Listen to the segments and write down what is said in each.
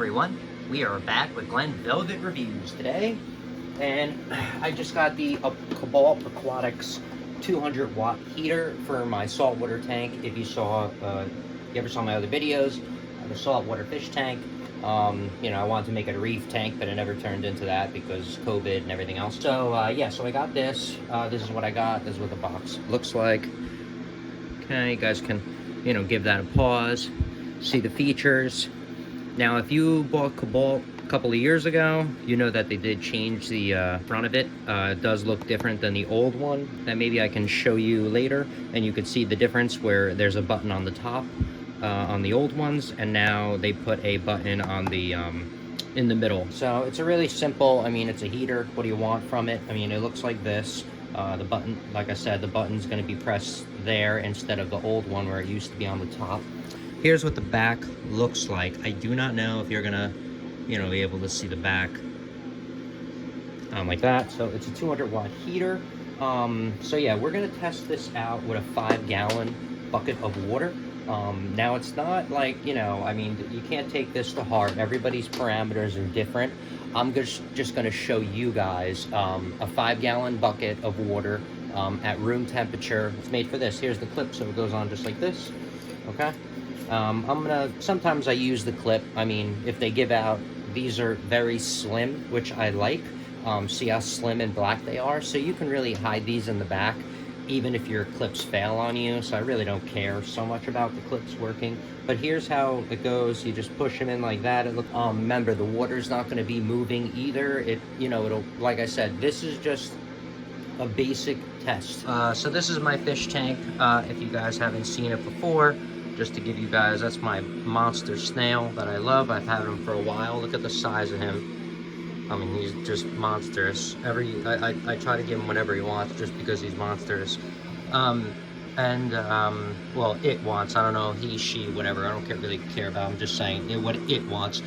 everyone, we are back with Glenn Velvet Reviews today, and I just got the Cobalt Aquatics 200 watt heater for my saltwater tank. If you saw, you ever saw my other videos, the saltwater fish tank, you know, I wanted to make it a reef tank, but it never turned into that because COVID and everything else. So yeah, so I got this. This is what I got. This is what the box looks like. Okay, you guys can, you know, give that a pause, see the features. Now, if you bought Cobalt a couple of years ago, you know that they did change the front of it. It does look different than the old one. That maybe I can show you later, and you could see the difference where there's a button on the top on the old ones, and now they put a button on the in the middle. So it's a really simple, I mean, it's a heater. What do you want from it? I mean, it looks like this. The button, like I said, the button's going to be pressed there instead of the old one where it used to be on the top. Here's what the back looks like. I do not know if you're gonna, you know, be able to see the back like that. So it's a 200 watt heater. So yeah, we're gonna test this out with a 5-gallon bucket of water. Now it's not like, you know, I mean, you can't take this to heart. Everybody's parameters are different. I'm just gonna show you guys a 5-gallon bucket of water at room temperature. It's made for this. Here's the clip, so it goes on just like this. Okay. Sometimes I use the clip. I mean, if they give out, these are very slim, which I like. See how slim and black they are? So you can really hide these in the back, even if your clips fail on you. So I really don't care so much about the clips working. But here's how it goes. You just push them in like that. It remember, the water's not going to be moving either. You know, it'll, like I said, this is just a basic test. So this is my fish tank. If you guys haven't seen it before, just to give you guys, that's my monster snail that I love. I've had him for a while. Look at the size of him. I mean, he's just monstrous. I try to give him whatever he wants just because he's monstrous. Well, it wants. I don't know, he, she, whatever. I don't really care about. I'm just saying what it wants.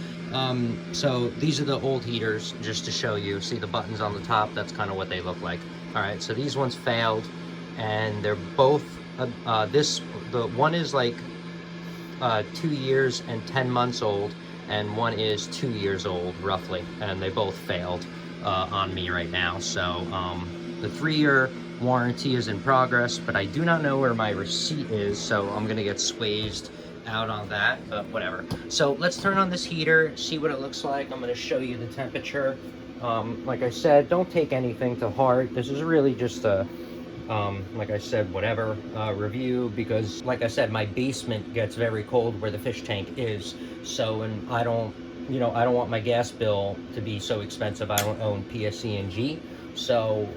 So these are the old heaters, just to show you. See the buttons on the top? That's kind of what they look like. All right, so these ones failed, and they're both, the one is like 2 years and 10 months old, and one is 2 years old roughly, and they both failed on me right now. So the 3-year warranty is in progress, but I do not know where my receipt is, so I'm gonna get swayed out on that, but whatever. So let's turn on this heater, see what it looks like. I'm gonna show you the temperature. Like I said, don't take anything to heart. This is really just a like I said, whatever review, because like I said, my basement gets very cold where the fish tank is. So, and I don't want my gas bill to be so expensive. I don't own PSE&G. So,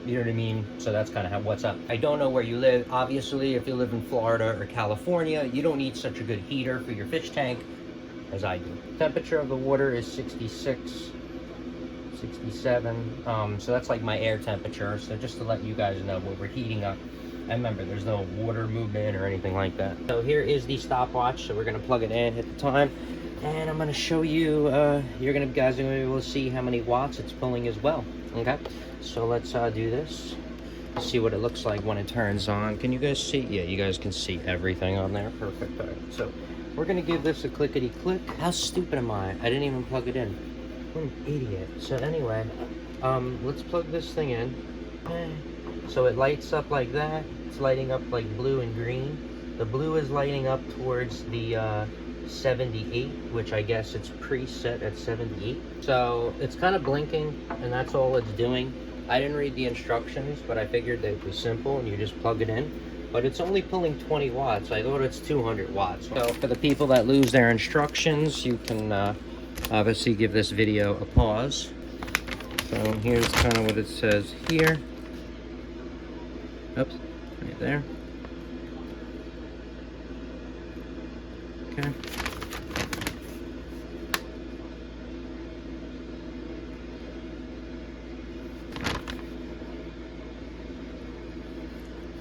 you know what I mean? So that's kind of what's up. I don't know where you live. Obviously, if you live in Florida or California, you don't need such a good heater for your fish tank as I do. Temperature of the water is 66. 67, so that's like my air temperature. So just to let you guys know what we're heating up. And remember, there's no water movement or anything like that. So here is the stopwatch. So we're gonna plug it in, hit the time, and I'm gonna show you. You're gonna guys are gonna be able to see how many watts it's pulling as well. Okay, so let's do this. See what it looks like when it turns on. Can you guys see? Yeah, you guys can see everything on there. Perfect. All right, so we're gonna give this a clickety click. How stupid am I? I didn't even plug it in. What an idiot. So anyway, let's plug this thing in. So it lights up like that. It's lighting up like blue and green. The blue is lighting up towards the 78, which I guess it's preset at 78. So it's kind of blinking, and that's all it's doing. I didn't read the instructions, but I figured that it was simple and you just plug it in. But it's only pulling 20 watts. I thought it's 200 watts. So for the people that lose their instructions, you can obviously give this video a pause. So here's kind of what it says here. Oops, right there. Okay.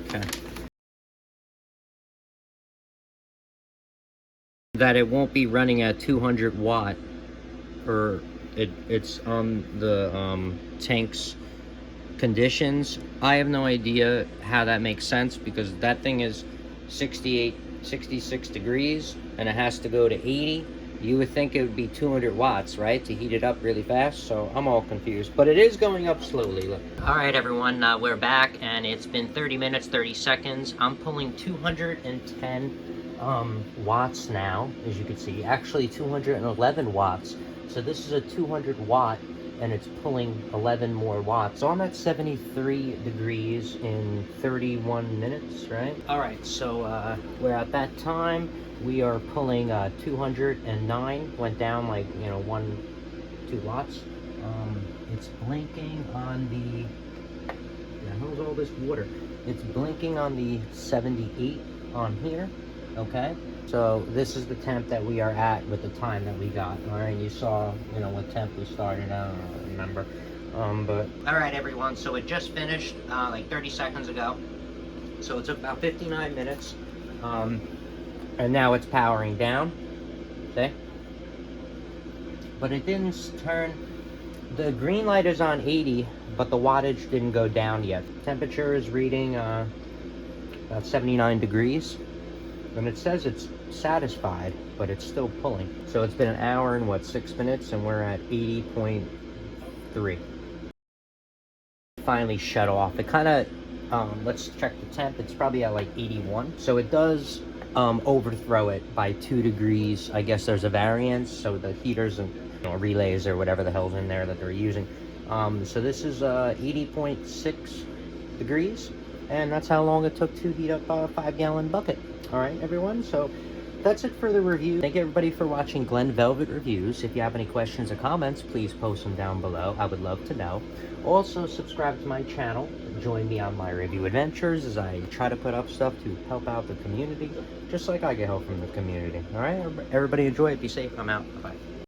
Okay. That it won't be running at 200 watt, or it's on the tank's conditions. I have no idea how that makes sense, because that thing is 66 degrees and it has to go to 80. You would think it would be 200 watts, right, to heat it up really fast, so I'm all confused. But it is going up slowly, look. All right, everyone, we're back, and it's been 30 minutes, 30 seconds. I'm pulling 210 watts now, as you can see. Actually, 211 watts. So this is a 200 watt, and it's pulling 11 more watts. So I'm at 73 degrees in 31 minutes, right? All right, so we're at that time. We are pulling 209, went down like, you know, 2 watts. It's blinking on the hell's all this water? It's blinking on the 78 on here, okay? So this is the temp that we are at with the time that we got, all right? You saw, you know, what temp we started, I don't remember. But all right, everyone, so it just finished like 30 seconds ago. So it took about 59 minutes. And now it's powering down, okay? But it didn't turn, the green light is on 80, but the wattage didn't go down yet. Temperature is reading about 79 degrees, and it says it's satisfied, but it's still pulling. So it's been an hour and what, 6 minutes, and we're at 80.3. Finally shut off. It kind of, let's check the temp, it's probably at like 81. So it does overthrow it by 2 degrees. I guess there's a variance, so the heaters and, you know, relays or whatever the hell's in there that they're using. So this is 80.6 degrees, and that's how long it took to heat up a 5-gallon bucket. All right, everyone, so that's it for the review. Thank you, everybody, for watching Glen Velvet Reviews. If you have any questions or comments, please post them down below. I would love to know. Also, subscribe to my channel. Join me on my review adventures as I try to put up stuff to help out the community, just like I get help from the community. All right, everybody, enjoy it. Be safe. I'm out. Bye-bye.